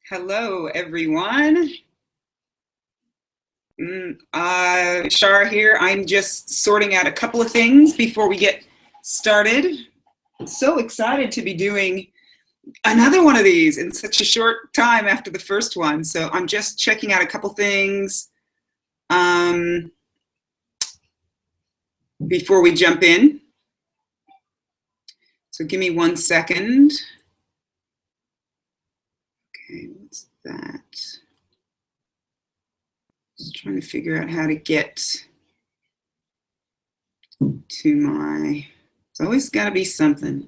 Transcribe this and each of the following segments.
Hello, everyone. Shar here. I'm just sorting out a couple of things before we get started. So excited to be doing another one of these in such a short time after the first one. So I'm just checking out a couple things before we jump in. So give me 1 second. Okay, what's that? Just trying to figure out how to get to my, it's always got to be something,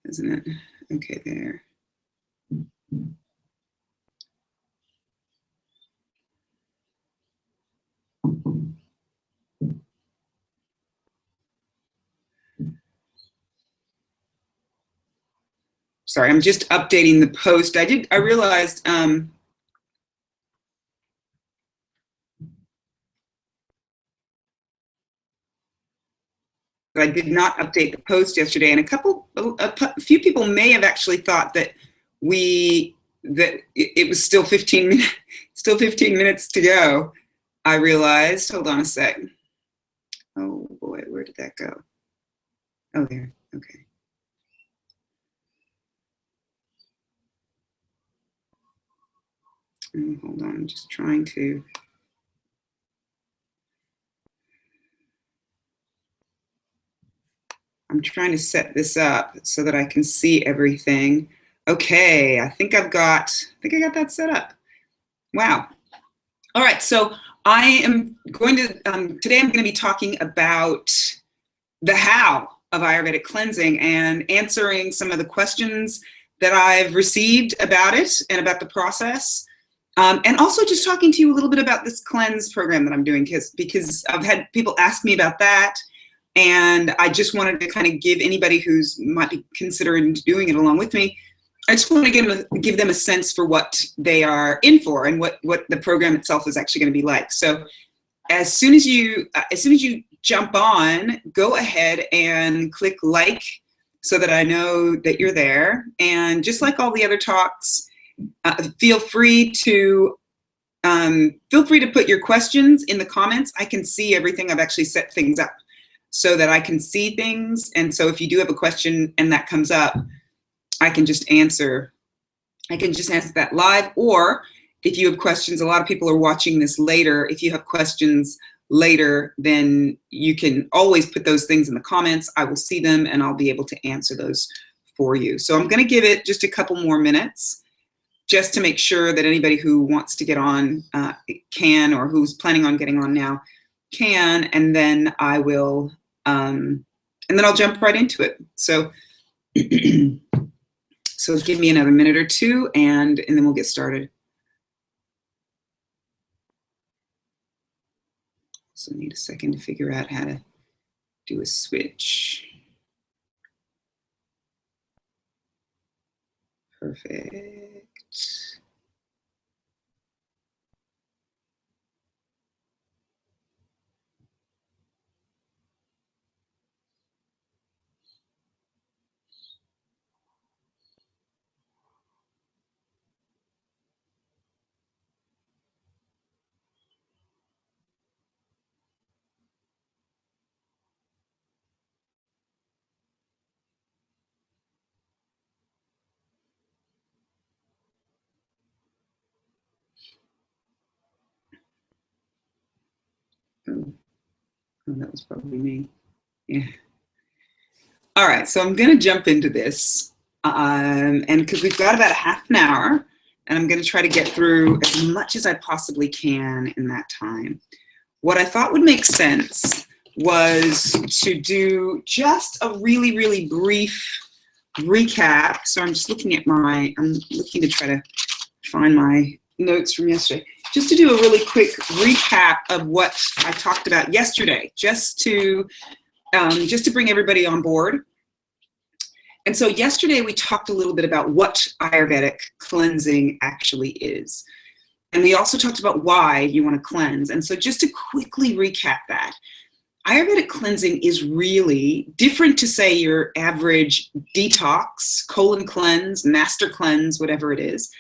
isn't it? Okay, there. Sorry, I'm just updating the post. I realized I did not update the post yesterday, and a few people may have actually thought that it was still 15 minutes to go. I realized. Hold on a sec. Oh boy, where did that go? Oh, there. Okay. Hold on, I'm just trying to. I'm trying to set this up so that I can see everything. Okay, I think I got that set up. Wow. All right, so I am going to, today I'm going to be talking about the how of Ayurvedic cleansing and answering some of the questions that I've received about it and about the process. And also just talking to you a little bit about this cleanse program that I'm doing because I've had people ask me about that. And I just wanted to kind of give anybody who's might be considering doing it along with me, I just want to give them a sense for what they are in for and what the program itself is actually going to be like. So as soon as you jump on, go ahead and click like so that I know that you're there. And just like all the other talks, feel free to put your questions in the comments. I can see everything. I've actually set things up so that I can see things. And so if you do have a question and that comes up, I can just answer that live. Or if you have questions, a lot of people are watching this later. If you have questions later, then you can always put those things in the comments. I will see them and I'll be able to answer those for you. So I'm going to give it just a couple more minutes just to make sure that anybody who wants to get on can, or who's planning on getting on now can, and then I will, and then I'll jump right into it. So, so give me another minute or two, and then we'll get started. So I need a second to figure out how to do a switch. Perfect. Oh, that was probably me. Yeah. All right, so I'm going to jump into this, and because we've got about a half an hour, and I'm going to try to get through as much as I possibly can in that time. What I thought would make sense was to do just a really, really brief recap. So I'm just looking at I'm looking to try to find my notes from yesterday, just to do a really quick recap of what I talked about yesterday, just to bring everybody on board. And so yesterday we talked a little bit about what Ayurvedic cleansing actually is. And we also talked about why you want to cleanse. And so just to quickly recap that, Ayurvedic cleansing is really different to, say, your average detox, colon cleanse, master cleanse, whatever it is.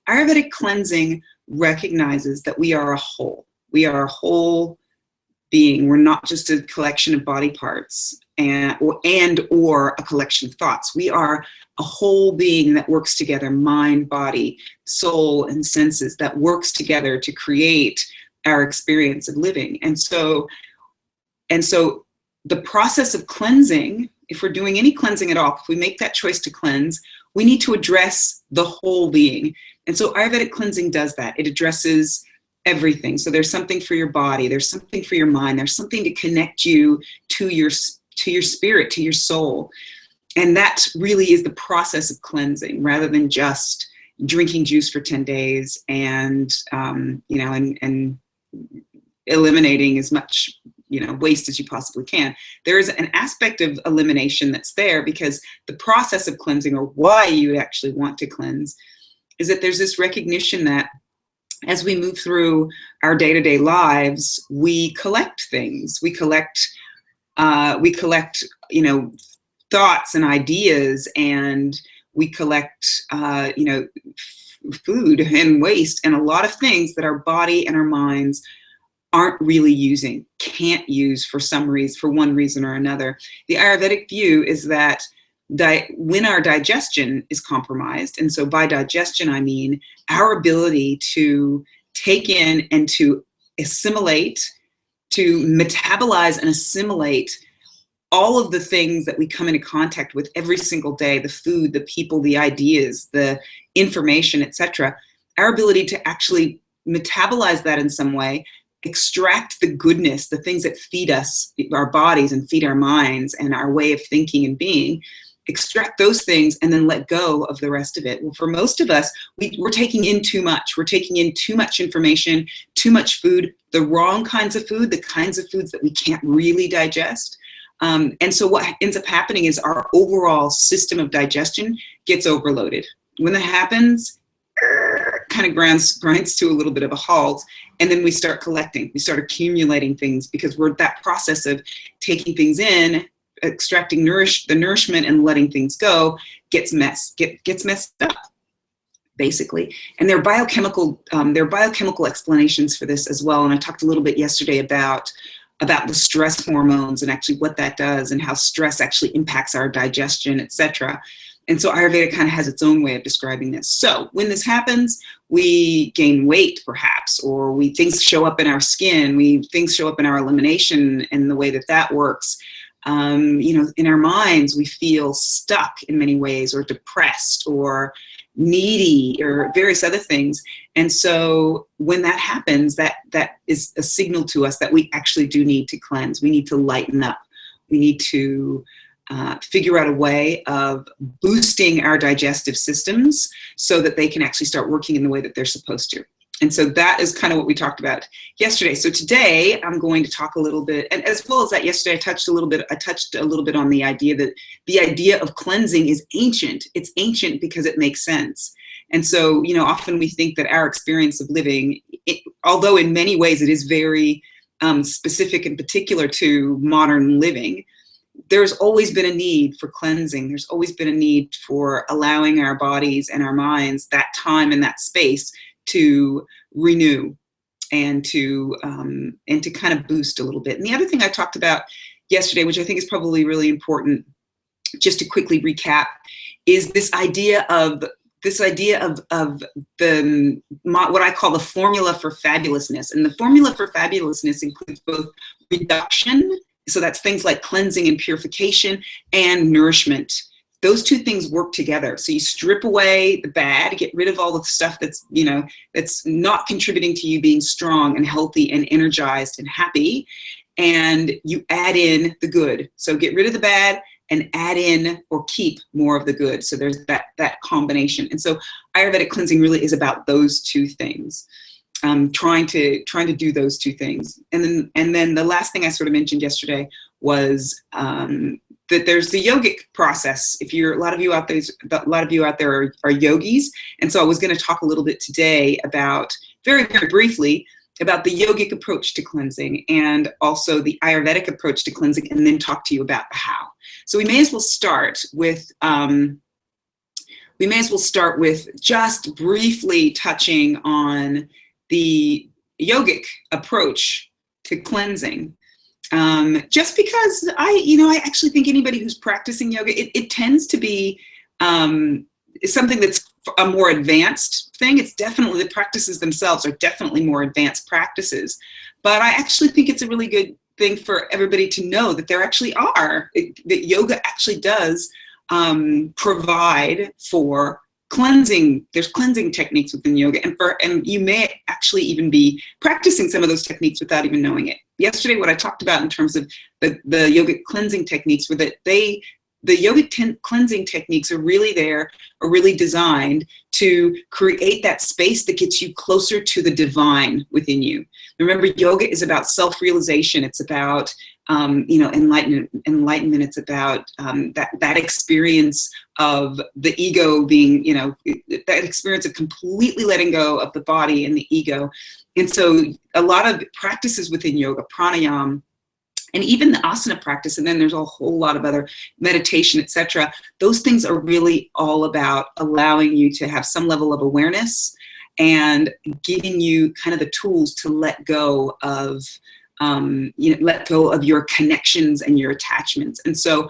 Ayurvedic cleansing recognizes that we are a whole. We are a whole being. We're not just a collection of body parts or a collection of thoughts. We are a whole being that works together, mind, body, soul, and senses, that works together to create our experience of living. And so the process of cleansing, if we're doing any cleansing at all, if we make that choice to cleanse, we need to address the whole being. And so Ayurvedic cleansing does that. It addresses everything. So there's something for your body, there's something for your mind, there's something to connect you to your spirit, to your soul. And that really is the process of cleansing, rather than just drinking juice for 10 days and eliminating as much waste as you possibly can. There is an aspect of elimination that's there, because the process of cleansing, or why you actually want to cleanse, is that there's this recognition that as we move through our day-to-day lives, we collect things. We collect thoughts and ideas, and we collect food and waste and a lot of things that our body and our minds aren't really using, can't use for one reason or another. The Ayurvedic view is that when our digestion is compromised, and so by digestion I mean our ability to take in and to assimilate, to metabolize and assimilate all of the things that we come into contact with every single day, the food, the people, the ideas, the information, etc. Our ability to actually metabolize that in some way, extract the goodness, the things that feed us, our bodies, and feed our minds and our way of thinking and being, extract those things and then let go of the rest of it. Well, for most of us, we're taking in too much. We're taking in too much information, too much food, the wrong kinds of food, the kinds of foods that we can't really digest. And so what ends up happening is our overall system of digestion gets overloaded. When that happens, kind of grinds to a little bit of a halt, and then we start collecting, we start accumulating things, because we're that process of taking things in, extracting the nourishment and letting things go gets messed up, basically. And there are biochemical explanations for this as well. And I talked a little bit yesterday about the stress hormones and actually what that does and how stress actually impacts our digestion, etc. And so Ayurveda kind of has its own way of describing this. So when this happens, we gain weight perhaps, or things show up in our skin, things show up in our elimination and the way that works. In our minds, we feel stuck in many ways, or depressed, or needy, or various other things. And so when that happens, that is a signal to us that we actually do need to cleanse. We need to lighten up. We need to figure out a way of boosting our digestive systems so that they can actually start working in the way that they're supposed to. And so that is kind of what we talked about yesterday. So today I'm going to talk a little bit, and as well as that, yesterday I touched a little bit on the idea that the idea of cleansing is ancient. It's ancient because it makes sense. And so, often we think that our experience of living, although in many ways it is very specific and particular to modern living, there's always been a need for cleansing. There's always been a need for allowing our bodies and our minds that time and that space to renew and to kind of boost a little bit. And the other thing I talked about yesterday, which I think is probably really important, just to quickly recap, is this idea of what I call the formula for fabulousness. And the formula for fabulousness includes both reduction, so that's things like cleansing and purification, and nourishment. Those two things work together. So you strip away the bad, get rid of all the stuff that's not contributing to you being strong and healthy and energized and happy, and you add in the good. So get rid of the bad and add in or keep more of the good. So there's that combination. And so Ayurvedic cleansing really is about those two things. Trying to do those two things. And then the last thing I sort of mentioned yesterday was that there's the yogic process. A lot of you out there are yogis. And so I was going to talk a little bit today about, very, very briefly, about the yogic approach to cleansing and also the Ayurvedic approach to cleansing, and then talk to you about the how. So we may as well start with we may as well start with just briefly touching on the yogic approach to cleansing. Just because I actually think anybody who's practicing yoga, it tends to be something that's a more advanced thing. It's definitely, the practices themselves are definitely more advanced practices, but I actually think it's a really good thing for everybody to know that there actually are, that yoga actually does provide for cleansing. There's cleansing techniques within yoga, and you may actually even be practicing some of those techniques without even knowing it. Yesterday, what I talked about in terms of the yogic cleansing techniques were that the yogic cleansing techniques are really designed to create that space that gets you closer to the divine within you. Remember, yoga is about self-realization. It's about enlightenment. It's about that experience of the ego being, that experience of completely letting go of the body and the ego. And so a lot of practices within yoga, pranayama, and even the asana practice, and then there's a whole lot of other meditation, etc. Those things are really all about allowing you to have some level of awareness and giving you kind of the tools to let go of, let go of your connections and your attachments. And so,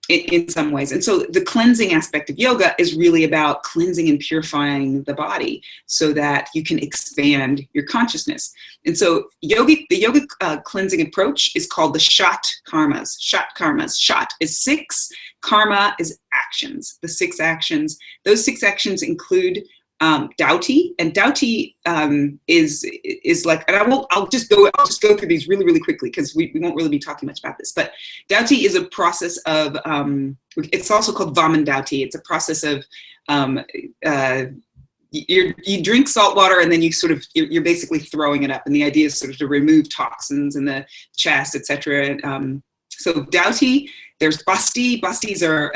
in some ways. And so the cleansing aspect of yoga is really about cleansing and purifying the body so that you can expand your consciousness. And so the yogic cleansing approach is called the Shat Karmas. Shat Karmas. Shat is 6. Karma is actions. The 6 actions. Those 6 actions include Dauti, and Dauti is like, and I'll just go through these really quickly because we won't really be talking much about this. But Dauti is a process of, it's also called Vaman Dauti. It's a process of, you drink salt water and then you're basically throwing it up, and the idea is sort of to remove toxins in the chest, etc. So Dauti, there's Basti. Bastis are,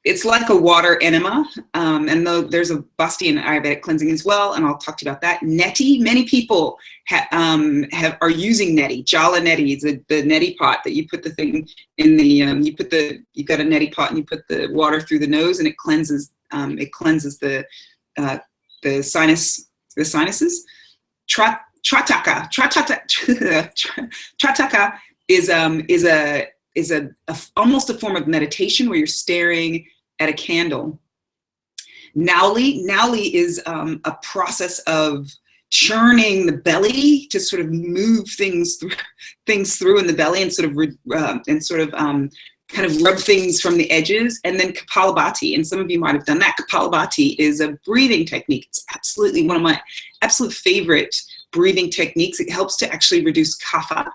it's like a water enema, and though there's a Basti in Ayurvedic cleansing as well, and I'll talk to you about that. Neti, many people are using neti. Jala neti is the neti pot that you put the thing in the, you've got a neti pot and you put the water through the nose and it cleanses the sinuses. Trataka is almost a form of meditation where you're staring at a candle. Nauli is a process of churning the belly to sort of move things through in the belly and sort of kind of rub things from the edges. And then Kapalabhati, and some of you might have done that. Kapalabhati is a breathing technique. It's absolutely one of my absolute favorite breathing techniques. It helps to actually reduce kapha,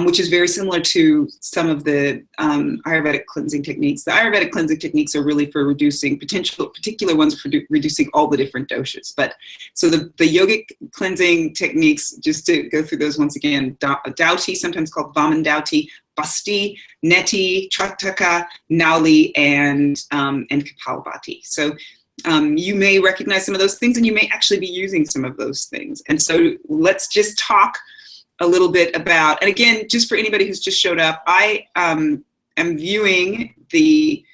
which is very similar to some of the Ayurvedic cleansing techniques. The Ayurvedic cleansing techniques are really for reducing particular ones for reducing all the different doshas. But so the yogic cleansing techniques, just to go through those once again, Dauti, sometimes called Vaman Dauti, Basti, Neti, Trataka, Nauli, and Kapalabhati. So you may recognize some of those things, and you may actually be using some of those things. And so let's just talk a little bit about, and again, just for anybody who's just showed up, I am viewing the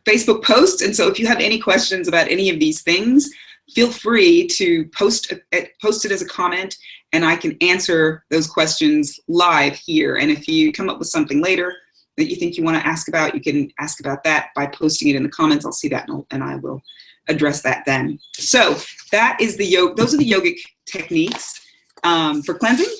Facebook posts, and so if you have any questions about any of these things, feel free to post it as a comment, and I can answer those questions live here. And if you come up with something later that you think you want to ask about, you can ask about that by posting it in the comments. I'll see that, and I will address that then. So that is those are the yogic techniques for cleansing.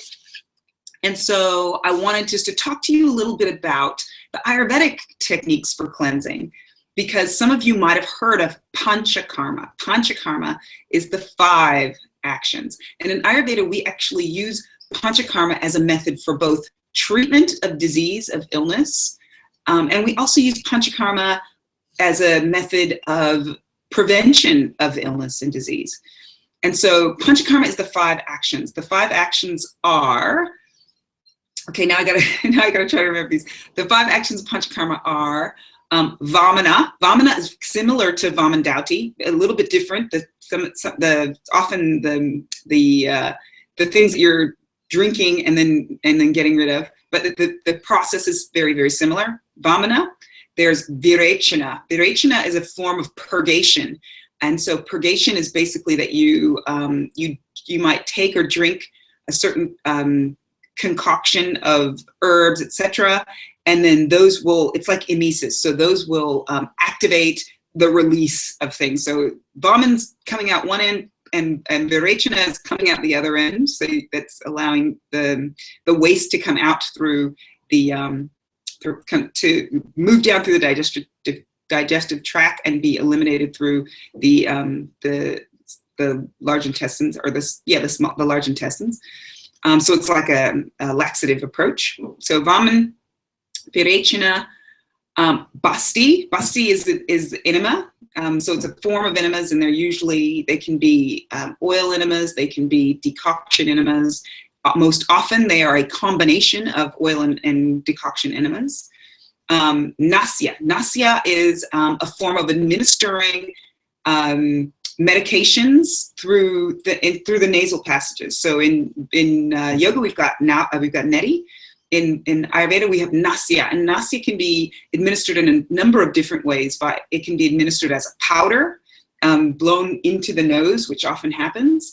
And so I wanted just to talk to you a little bit about the Ayurvedic techniques for cleansing, because some of you might have heard of Panchakarma. Panchakarma is the 5 actions. And in Ayurveda, we actually use Panchakarma as a method for both treatment of disease, of illness, and we also use Panchakarma as a method of prevention of illness and disease. And so Panchakarma is the 5 actions. The 5 actions are, okay, now I gotta try to remember these. The 5 actions of Panchakarma are Vamana. Vamana is similar to Vaman Dauti, a little bit different. Often the things that you're drinking and then getting rid of. But the process is very, very similar. Vamana. There's virechana. Virechana is a form of purgation. And so purgation is basically that you might take or drink a certain concoction of herbs, etc. And then those will, it's like emesis. So those will activate the release of things. So Vaman's coming out one end and virechana is coming out the other end. So that's allowing the waste to come out through the, to move down through the digestive tract and be eliminated through the large intestines, or the large intestines. So it's like a laxative approach. So Vaman, virechana, basti. Basti is enema. So it's a form of enemas, and they can be oil enemas, they can be decoction enemas. Most often they are a combination of oil and decoction enemas. Nasya. Nasya is a form of administering medications through the nasal passages. So in yoga we've got neti. In Ayurveda we have nasya, and nasya can be administered in a number of different ways. It can be administered as a powder, blown into the nose, which often happens.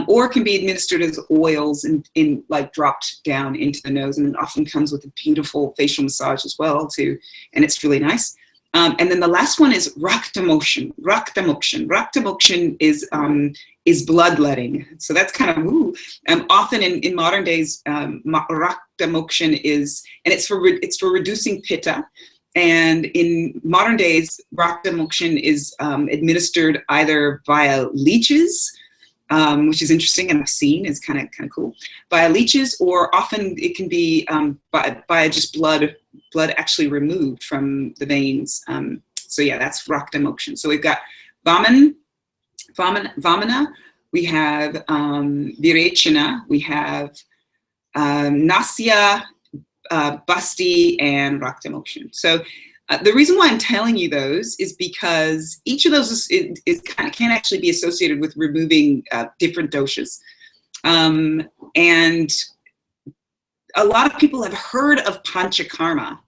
Or it can be administered as oils and like dropped down into the nose, and it often comes with a beautiful facial massage as well too, and it's really nice. And then the last one is rakta mokshan. Rakta mokshan is bloodletting. So that's kind of woo. Often in modern days, rakta mokshan is, and it's for reducing pitta. And in modern days, rakta mokshan is administered either via leeches, which is interesting, and I've seen is kind of cool, via leeches, or often it can be by just blood actually removed from the veins. So yeah, that's rakta mokshan. So we've got vamana, we have virechana, we have nasya, basti, and rakta mokshan. So the reason why I'm telling you those is because each of those can actually be associated with removing different doshas. And a lot of people have heard of panchakarma,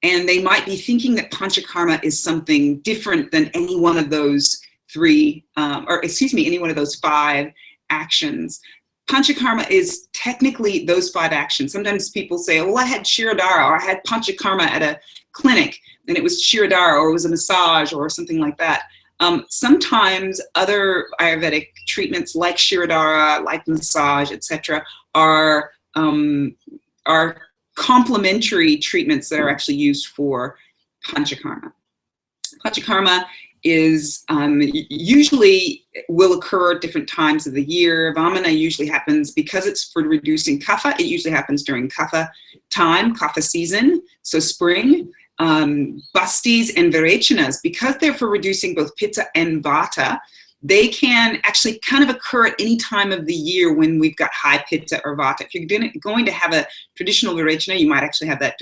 and they might be thinking that panchakarma is something different than any one of those any one of those 5 actions. Panchakarma is technically those 5 actions. Sometimes people say, well, I had Shirodhara, or I had panchakarma at a clinic, and it was Shirodhara, or it was a massage, or something like that. Sometimes other Ayurvedic treatments like Shirodhara, like massage, etc., are complementary treatments that are actually used for panchakarma. Panchakarma is usually will occur at different times of the year. Vamana usually happens, because it's for reducing kapha, it usually happens during kapha time, kapha season, so spring. Bastis and virechanas, because they're for reducing both pitta and vata, they can actually kind of occur at any time of the year when we've got high pitta or vata. If you're going to have a traditional virechana, you might actually have that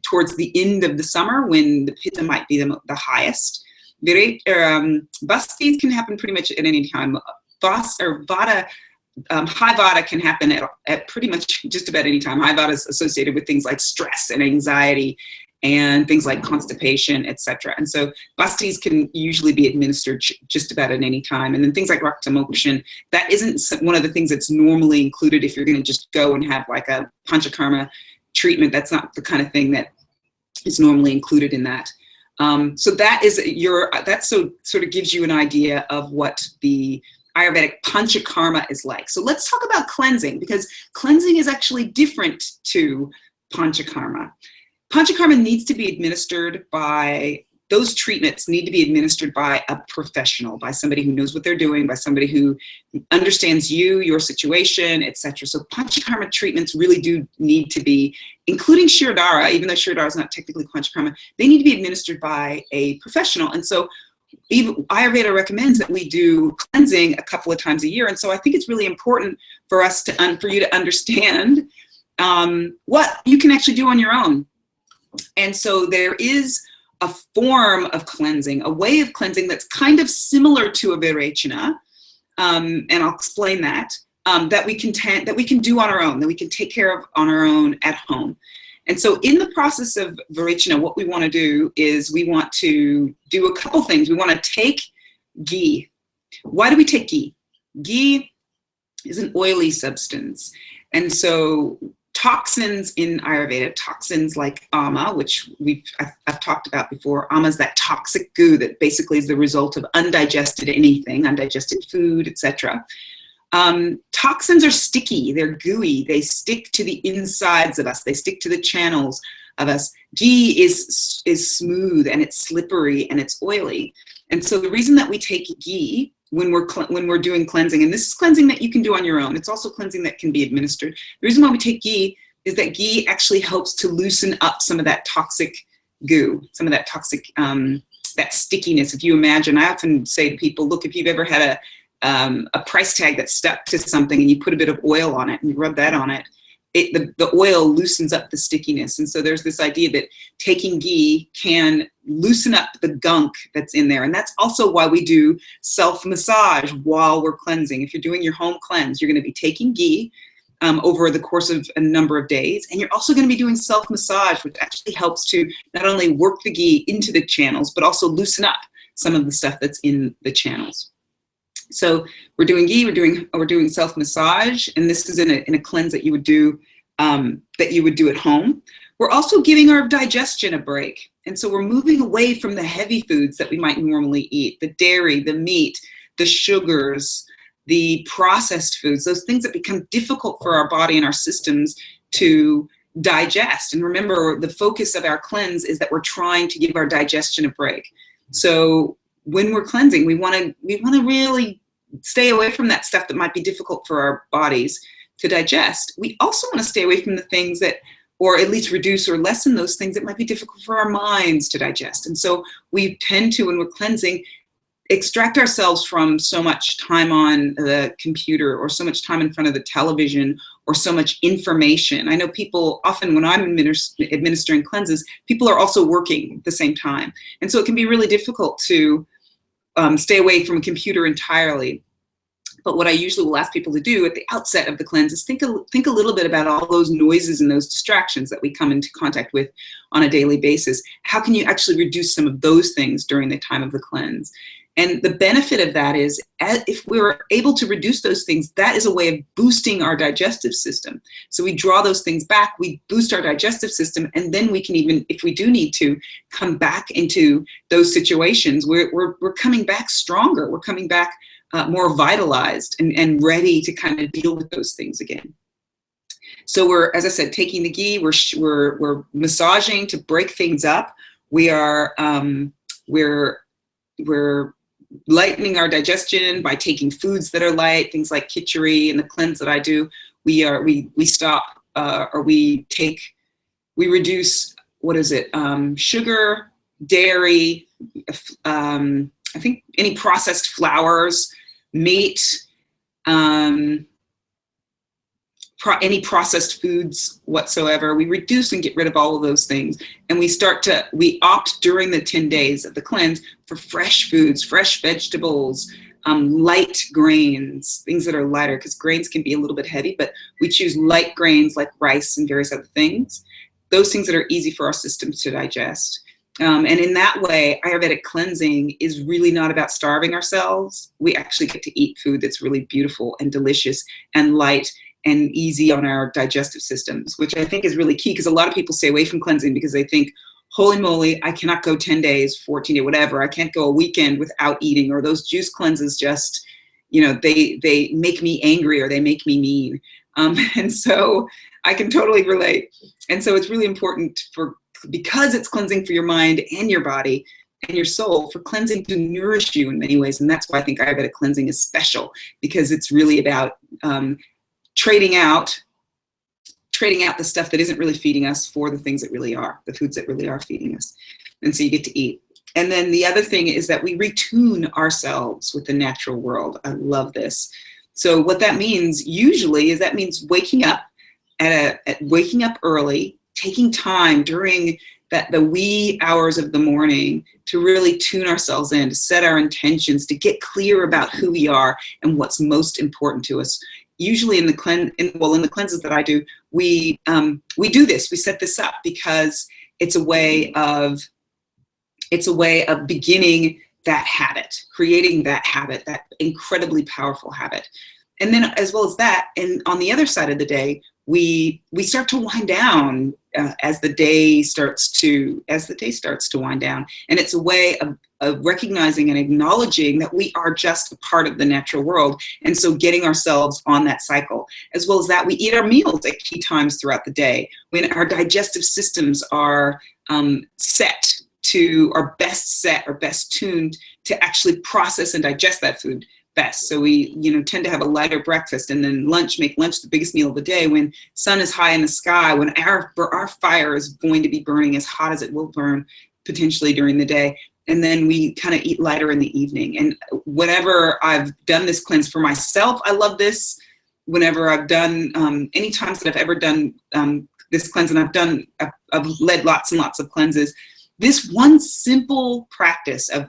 towards the end of the summer, when the pitta might be the highest. Bastis can happen pretty much at any time. Vata, high vata can happen at pretty much just about any time. High vata is associated with things like stress and anxiety, and things like constipation, etc. And so bastis can usually be administered just about at any time. And then things like rakta mokshan, that isn't one of the things that's normally included if you're going to just go and have like a panchakarma treatment. That's not the kind of thing that is normally included in that. So that sort of gives you an idea of what the Ayurvedic panchakarma is like. So let's talk about cleansing, because cleansing is actually different to panchakarma. Panchakarma needs to be administered by, those treatments need to be administered by a professional, by somebody who knows what they're doing, by somebody who understands you, your situation, etc. So panchakarma treatments really do need to be, including Shirodhara, even though Shirodhara is not technically panchakarma, they need to be administered by a professional. And so even Ayurveda recommends that we do cleansing a couple of times a year. And so I think it's really important for us for you to understand what you can actually do on your own. And so there is a form of cleansing, a way of cleansing that's kind of similar to a virechana, and I'll explain that. that we can do on our own, that we can take care of on our own at home. And so in the process of Varechana, what we want to do is we want to do a couple things. We want to take ghee. Why do we take ghee? Ghee is an oily substance. And so toxins in Ayurveda, toxins like ama, which I've talked about before. Ama is that toxic goo that basically is the result of undigested anything, undigested food, etc. Toxins are sticky, they're gooey, they stick to the insides of us, they stick to the channels of us. Ghee is smooth and it's slippery and it's oily. And so the reason that we take ghee when we're doing cleansing, and this is cleansing that you can do on your own, it's also cleansing that can be administered. The reason why we take ghee is that ghee actually helps to loosen up some of that toxic goo, some of that toxic, that stickiness. If you imagine, I often say to people, look, if you've ever had a price tag that's stuck to something and you put a bit of oil on it and you rub that on it, the oil loosens up the stickiness. And so there's this idea that taking ghee can loosen up the gunk that's in there. And that's also why we do self-massage while we're cleansing. If you're doing your home cleanse, you're going to be taking ghee over the course of a number of days. And you're also going to be doing self-massage, which actually helps to not only work the ghee into the channels, but also loosen up some of the stuff that's in the channels. So we're doing ghee, we're doing self-massage, and this is in a cleanse that you would do at home. We're also giving our digestion a break. And so we're moving away from the heavy foods that we might normally eat, the dairy, the meat, the sugars, the processed foods, those things that become difficult for our body and our systems to digest. And remember, the focus of our cleanse is that we're trying to give our digestion a break. So when we're cleansing, we want to really stay away from that stuff that might be difficult for our bodies to digest. We also want to stay away from the things that, or at least reduce or lessen those things that might be difficult for our minds to digest. And so we tend to, when we're cleansing, extract ourselves from so much time on the computer or so much time in front of the television or so much information. I know people often, when I'm administering cleanses, people are also working at the same time. And so it can be really difficult to stay away from a computer entirely. But what I usually will ask people to do at the outset of the cleanse is think a little bit about all those noises and those distractions that we come into contact with on a daily basis. How can you actually reduce some of those things during the time of the cleanse? And the benefit of that is, if we're able to reduce those things, that is a way of boosting our digestive system. So we draw those things back, we boost our digestive system, and then we can even, if we do need to, come back into those situations where we're coming back stronger, we're coming back more vitalized and ready to kind of deal with those things again. So we're, as I said, taking the ghee, we're massaging to break things up. We're lightening our digestion by taking foods that are light, things like khichdi and the cleanse that I do. We reduce, sugar, dairy, I think any processed flours, meat, any processed foods whatsoever. We reduce and get rid of all of those things. And we opt during the 10 days of the cleanse for fresh foods, fresh vegetables, light grains, things that are lighter, because grains can be a little bit heavy, but we choose light grains like rice and various other things. Those things that are easy for our systems to digest. And in that way, Ayurvedic cleansing is really not about starving ourselves. We actually get to eat food that's really beautiful and delicious and light and easy on our digestive systems, which I think is really key, because a lot of people stay away from cleansing because they think, holy moly, I cannot go 10 days, 14 days, whatever. I can't go a weekend without eating, or those juice cleanses just, they make me angry or they make me mean. And so I can totally relate. And so it's really important because it's cleansing for your mind and your body and your soul, for cleansing to nourish you in many ways. And that's why I think Ayurvedic cleansing is special, because it's really about trading out the stuff that isn't really feeding us for the things that really are, the foods that really are feeding us. And so you get to eat. And then the other thing is that we retune ourselves with the natural world. I love this. So what that means usually is waking up waking up early, taking time during the wee hours of the morning to really tune ourselves in, to set our intentions, to get clear about who we are and what's most important to us. usually in the cleanses that I do, we do this. We set this up because it's a way of beginning that habit, creating that habit, that incredibly powerful habit. And then as well as that, and on the other side of the day, we start to wind down as the day starts to wind down. And it's a way of recognizing and acknowledging that we are just a part of the natural world. And so getting ourselves on that cycle. As well as that, we eat our meals at key times throughout the day when our digestive systems are best tuned to actually process and digest that food best. So we, tend to have a lighter breakfast, and then make lunch the biggest meal of the day when sun is high in the sky, when our fire is going to be burning as hot as it will burn potentially during the day. And then we kind of eat lighter in the evening. And whenever I've done this cleanse for myself, I love this. Whenever I've done, any times that I've ever done this cleanse, and I've led lots and lots of cleanses, this one simple practice of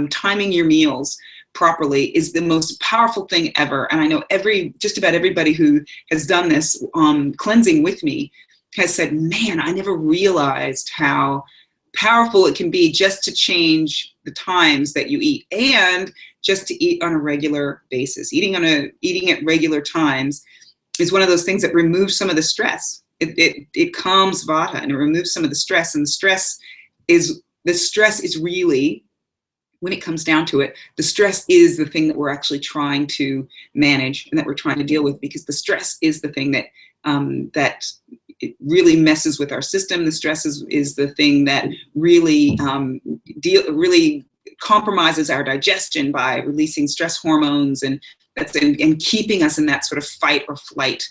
timing your meals properly is the most powerful thing ever. And I know just about everybody who has done this cleansing with me has said, man, I never realized how powerful it can be just to change the times that you eat, and just to eat on a regular basis. Eating at regular times is one of those things that removes some of the stress. It calms vata and it removes some of the stress. And the stress is really, when it comes down to it, the stress is the thing that we're actually trying to manage and that we're trying to deal with, because the stress is the thing that it really messes with our system. The stress is the thing that really really compromises our digestion by releasing stress hormones, and keeping us in that sort of fight or flight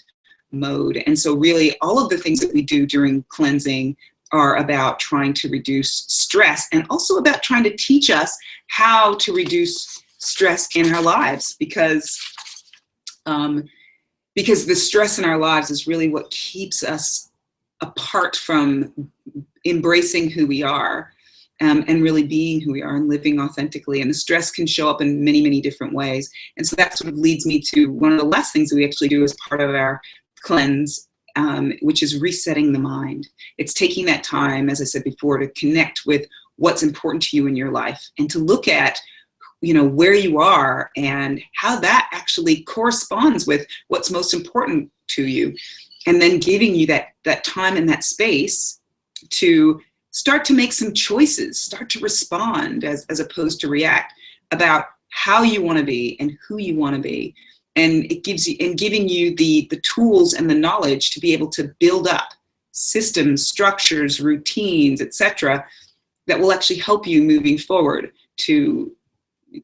mode. And so really all of the things that we do during cleansing are about trying to reduce stress, and also about trying to teach us how to reduce stress in our lives, because the stress in our lives is really what keeps us apart from embracing who we are, and really being who we are and living authentically. And the stress can show up in many, many different ways. And so that sort of leads me to one of the last things that we actually do as part of our cleanse, which is resetting the mind. It's taking that time, as I said before, to connect with what's important to you in your life, and to look at, where you are and how that actually corresponds with what's most important to you. And then giving you that time and that space to start to make some choices, start to respond as opposed to react, about how you want to be and who you want to be. And it gives you, and giving you the tools and the knowledge to be able to build up systems, structures, routines, etc., that will actually help you moving forward to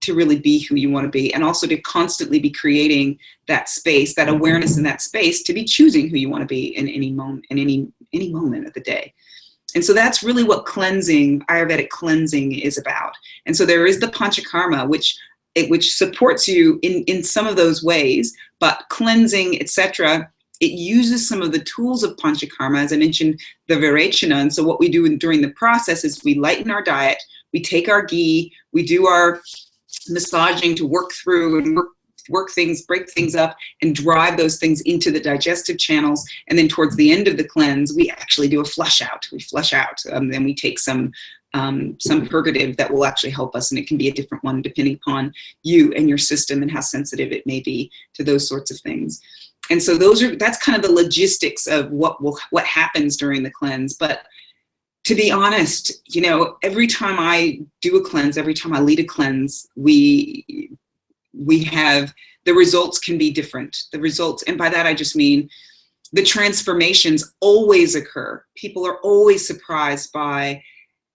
really be who you want to be, and also to constantly be creating that space, that awareness in that space, to be choosing who you want to be in any moment, any moment of the day. And so that's really what Ayurvedic cleansing is about. And so there is the Panchakarma, which supports you in some of those ways, but cleansing, etc., it uses some of the tools of Panchakarma, as I mentioned, the Virechana. And so what we do during the process is we lighten our diet, we take our ghee, we do our massaging to work through and work things, break things up, and drive those things into the digestive channels. And then towards the end of the cleanse, we actually do a flush out. We flush out, then we take some purgative that will actually help us, and it can be a different one depending upon you and your system and how sensitive it may be to those sorts of things. And so that's kind of the logistics of what happens during the cleanse. But to be honest, every time I do a cleanse, every time I lead a cleanse, we have, the results can be different. The results, and by that I just mean the transformations always occur. People are always surprised by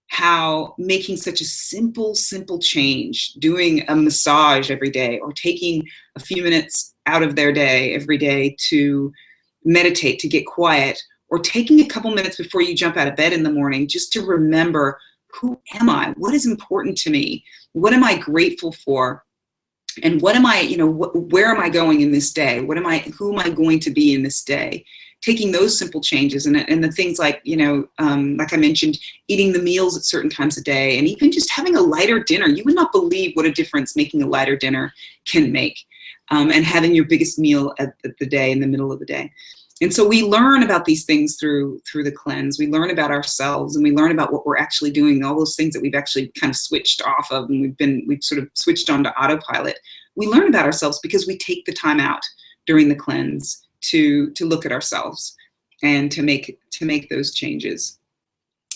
how making such a simple change, doing a massage every day, or taking a few minutes out of their day every day to meditate, to get quiet, or taking a couple minutes before you jump out of bed in the morning just to remember, who am I? What is important to me? What am I grateful for? And what am I, where am I going in this day? Who am I going to be in this day? Taking those simple changes, and the things like, like I mentioned, eating the meals at certain times a day, and even just having a lighter dinner. You would not believe what a difference making a lighter dinner can make. and having your biggest meal at the day, in the middle of the day. And so we learn about these things through the cleanse. We learn about ourselves, and we learn about what we're actually doing, all those things that we've actually kind of switched off of, and we've sort of switched on to autopilot. We learn about ourselves because we take the time out during the cleanse to look at ourselves and to make those changes.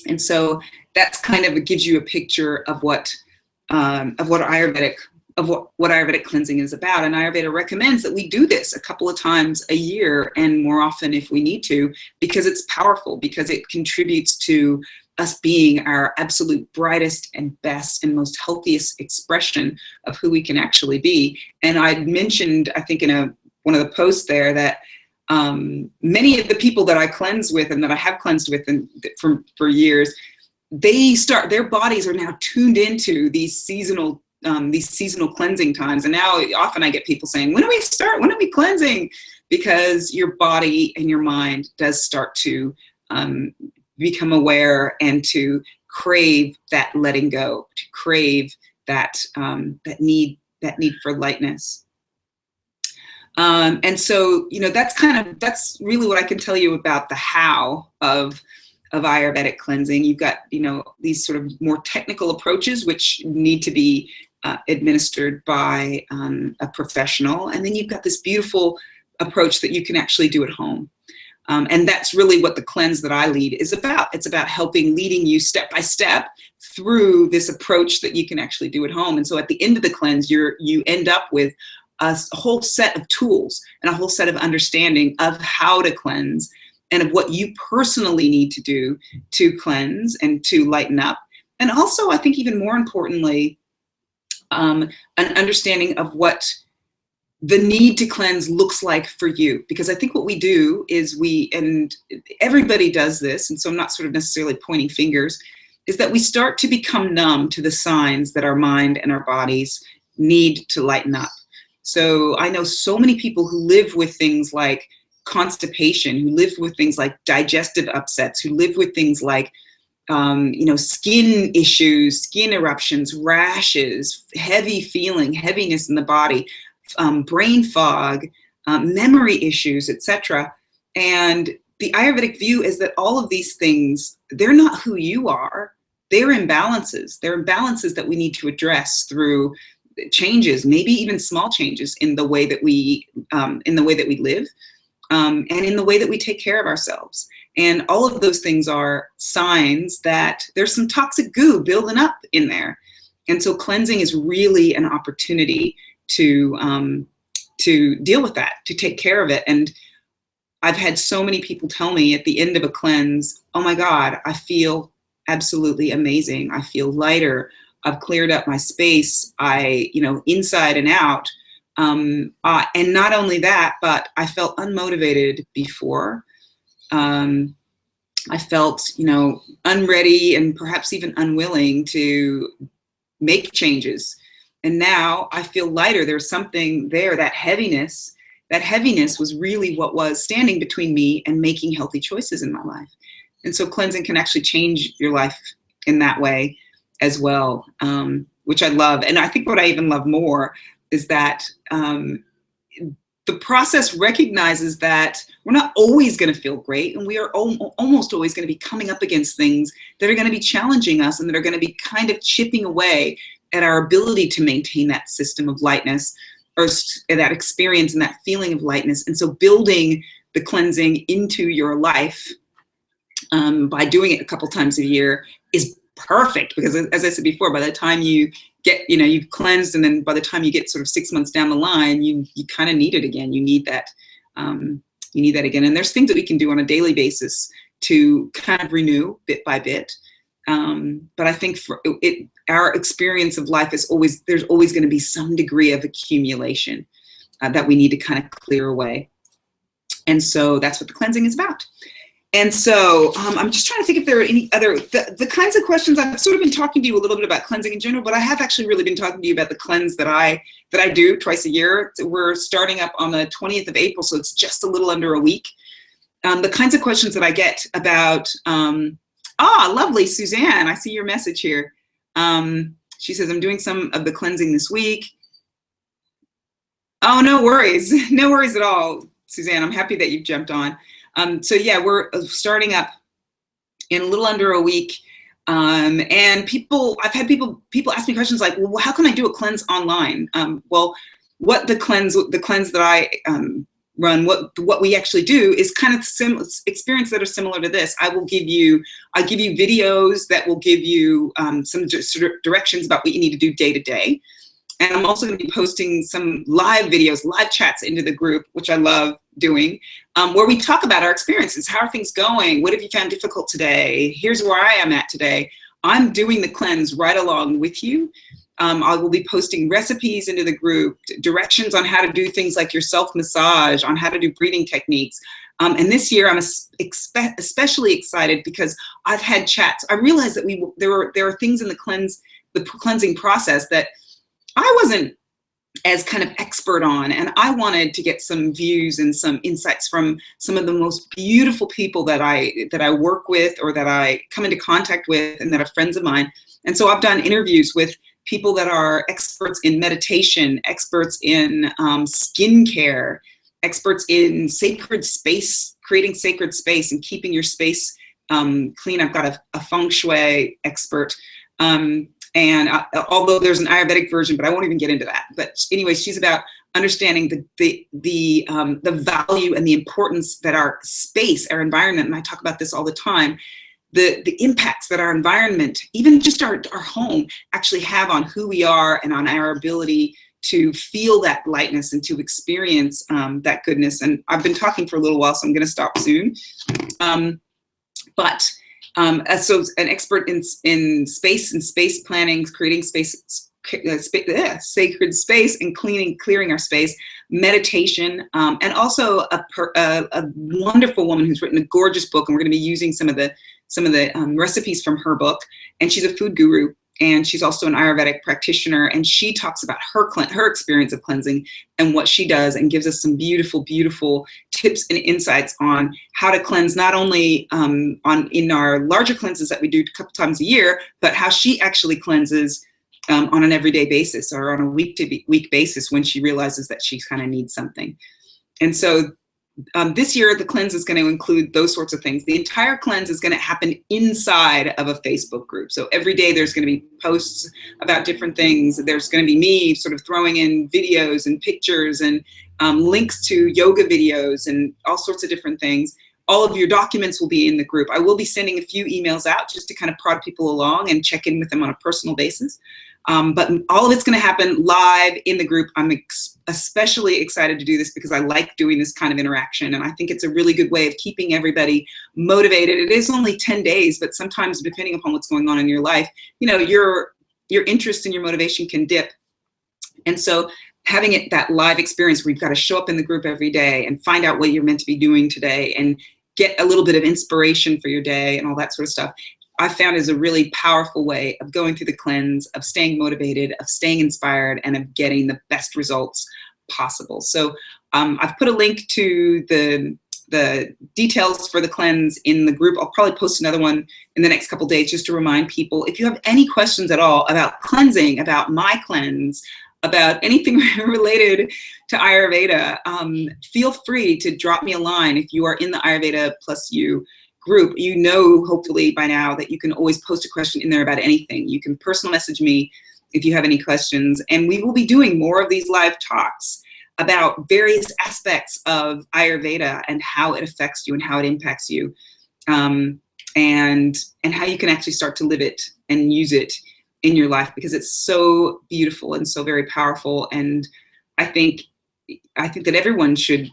And so that's kind of, it gives you a picture of what Ayurvedic cleansing is about. And Ayurveda recommends that we do this a couple of times a year, and more often if we need to, because it's powerful, because it contributes to us being our absolute brightest and best and most healthiest expression of who we can actually be. And I mentioned, I think in one of the posts there, that many of the people that I cleanse with and that I have cleansed with for years, their bodies are now tuned into these seasonal cleansing times. And now often I get people saying, when do we start? When are we cleansing? Because your body and your mind does start to become aware and to crave that letting go, to crave that need for lightness. And so, that's really what I can tell you about the how of Ayurvedic cleansing. You've got, these sort of more technical approaches, which need to be administered by a professional. And then you've got this beautiful approach that you can actually do at home. And that's really what the cleanse that I lead is about. It's about leading you step by step through this approach that you can actually do at home. And so at the end of the cleanse, you end up with a whole set of tools and a whole set of understanding of how to cleanse and of what you personally need to do to cleanse and to lighten up. And also, I think even more importantly, an understanding of what the need to cleanse looks like for you. Because I think what we do is and everybody does this, and so I'm not sort of necessarily pointing fingers, is that we start to become numb to the signs that our mind and our bodies need to lighten up. So I know so many people who live with things like constipation, who live with things like digestive upsets, who live with things like skin issues, skin eruptions, rashes, heaviness in the body, brain fog, memory issues, etc. And the Ayurvedic view is that all of these things, they're not who you are. They're imbalances. They're imbalances that we need to address through changes, maybe even small changes in the way that we live, and in the way that we take care of ourselves. And all of those things are signs that there's some toxic goo building up in there. And so cleansing is really an opportunity to deal with that, to take care of it. And I've had so many people tell me at the end of a cleanse, oh my God, I feel absolutely amazing. I feel lighter. I've cleared up my space. Inside and out. And not only that, but I felt unmotivated before. I felt, unready and perhaps even unwilling to make changes. And now I feel lighter. There's something there, that heaviness was really what was standing between me and making healthy choices in my life. And so cleansing can actually change your life in that way as well, which I love. And I think what I even love more is that the process recognizes that we're not always going to feel great, and we are almost always going to be coming up against things that are going to be challenging us and that are going to be kind of chipping away at our ability to maintain that system of lightness, or that experience and that feeling of lightness. And so building the cleansing into your life by doing it a couple times a year is perfect, because as I said before, by the time you get, you've cleansed, and then by the time you get sort of 6 months down the line, you kind of need it again. You need that again. And there's things that we can do on a daily basis to kind of renew bit by bit. But I think our experience of life is there's always going to be some degree of accumulation that we need to kind of clear away. And so that's what the cleansing is about. And so I'm just trying to think if there are any other, the kinds of questions. I've sort of been talking to you a little bit about cleansing in general, but I have actually really been talking to you about the cleanse that I do twice a year. We're starting up on the 20th of April, so it's just a little under a week. The kinds of questions that I get about, lovely, Suzanne, I see your message here. She says, I'm doing some of the cleansing this week. Oh, no worries. No worries at all, Suzanne. I'm happy that you've jumped on. So yeah, we're starting up in a little under a week. And I've had people ask me questions like, well, how can I do a cleanse online? Well, what the cleanse that I run, what we actually do is kind of experience that are similar to this. I give you videos that will give you some directions about what you need to do day to day. And I'm also going to be posting some live videos, live chats into the group, which I love doing, where we talk about our experiences. How are things going? What have you found difficult today? Here's where I am at today. I'm doing the cleanse right along with you. I will be posting recipes into the group, directions on how to do things like your self-massage, on how to do breathing techniques. And this year I'm especially excited because I've had chats. I realized that there are things in the cleansing process that I wasn't as kind of expert on, and I wanted to get some views and some insights from some of the most beautiful people that I work with, or that I come into contact with, and that are friends of mine. And so I've done interviews with people that are experts in meditation, experts in skincare, experts in sacred space, creating sacred space and keeping your space clean. I've got a feng shui expert. And although there's an Ayurvedic version, but I won't even get into that. But anyway, she's about understanding the value and the importance that our space, our environment, and I talk about this all the time, the impacts that our environment, even just our home, actually have on who we are and on our ability to feel that lightness and to experience that goodness. And I've been talking for a little while, so I'm going to stop soon. So an expert in space and space planning, creating sacred space and clearing our space, meditation, and also a wonderful woman who's written a gorgeous book, and we're going to be using some of the recipes from her book. And she's a food guru, and she's also an Ayurvedic practitioner, and she talks about her experience of cleansing and what she does, and gives us some beautiful, beautiful tips and insights on how to cleanse, not only in our larger cleanses that we do a couple times a year, but how she actually cleanses on an everyday basis, or on a week-to-week basis, when she realizes that she kind of needs something. And so this year, the cleanse is going to include those sorts of things. The entire cleanse is going to happen inside of a Facebook group. So every day there's going to be posts about different things. There's going to be me sort of throwing in videos and pictures and links to yoga videos and all sorts of different things. All of your documents will be in the group. I will be sending a few emails out just to kind of prod people along and check in with them on a personal basis. But all of it's going to happen live in the group. I'm especially excited to do this because I like doing this kind of interaction, and I think it's a really good way of keeping everybody motivated. It is only 10 days, but sometimes, depending upon what's going on in your life, you know, your interest and your motivation can dip. And so having that live experience where you've got to show up in the group every day and find out what you're meant to be doing today and get a little bit of inspiration for your day and all that sort of stuff, I found is a really powerful way of going through the cleanse, of staying motivated, of staying inspired, and of getting the best results possible. So I've put a link to the details for the cleanse in the group. I'll probably post another one in the next couple days just to remind people. If you have any questions at all about cleansing, about my cleanse, about anything related to Ayurveda, feel free to drop me a line. If you are in the Ayurveda Plus You group, you know, hopefully by now, that you can always post a question in there about anything. You can personal message me if you have any questions, and we will be doing more of these live talks about various aspects of Ayurveda and how it affects you and how it impacts you, and how you can actually start to live it and use it in your life, because it's so beautiful and so very powerful. And I think that everyone should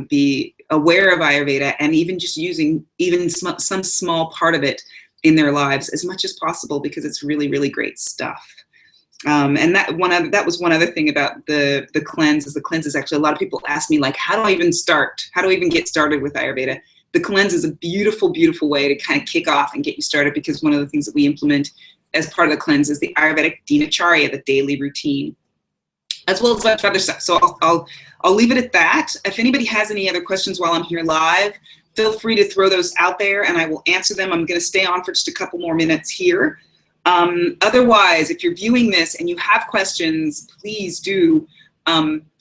be aware of Ayurveda, and even just using some small part of it in their lives as much as possible, because it's really, really great stuff. And that was one other thing about the cleanse. Is the cleanse is actually, a lot of people ask me, like, how do I even start? How do I even get started with Ayurveda? The cleanse is a beautiful, beautiful way to kind of kick off and get you started, because one of the things that we implement as part of the cleanse is the Ayurvedic dinacharya, the daily routine, as well as a bunch of other stuff. So I'll leave it at that. If anybody has any other questions while I'm here live, feel free to throw those out there and I will answer them. I'm going to stay on for just a couple more minutes here. Otherwise, if you're viewing this and you have questions, please do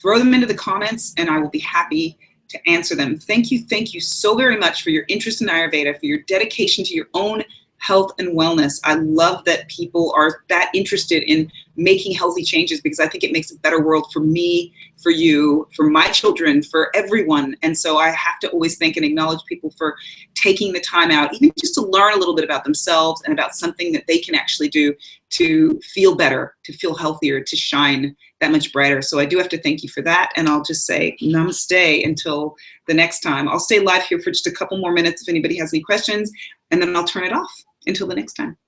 throw them into the comments and I will be happy to answer them. Thank you so very much for your interest in Ayurveda, for your dedication to your own health and wellness. I love that people are that interested in making healthy changes, because I think it makes a better world for me, for you, for my children, for everyone. And so I have to always thank and acknowledge people for taking the time out, even just to learn a little bit about themselves and about something that they can actually do to feel better, to feel healthier, to shine that much brighter. So I do have to thank you for that. And I'll just say namaste until the next time. I'll stay live here for just a couple more minutes if anybody has any questions, and then I'll turn it off until the next time.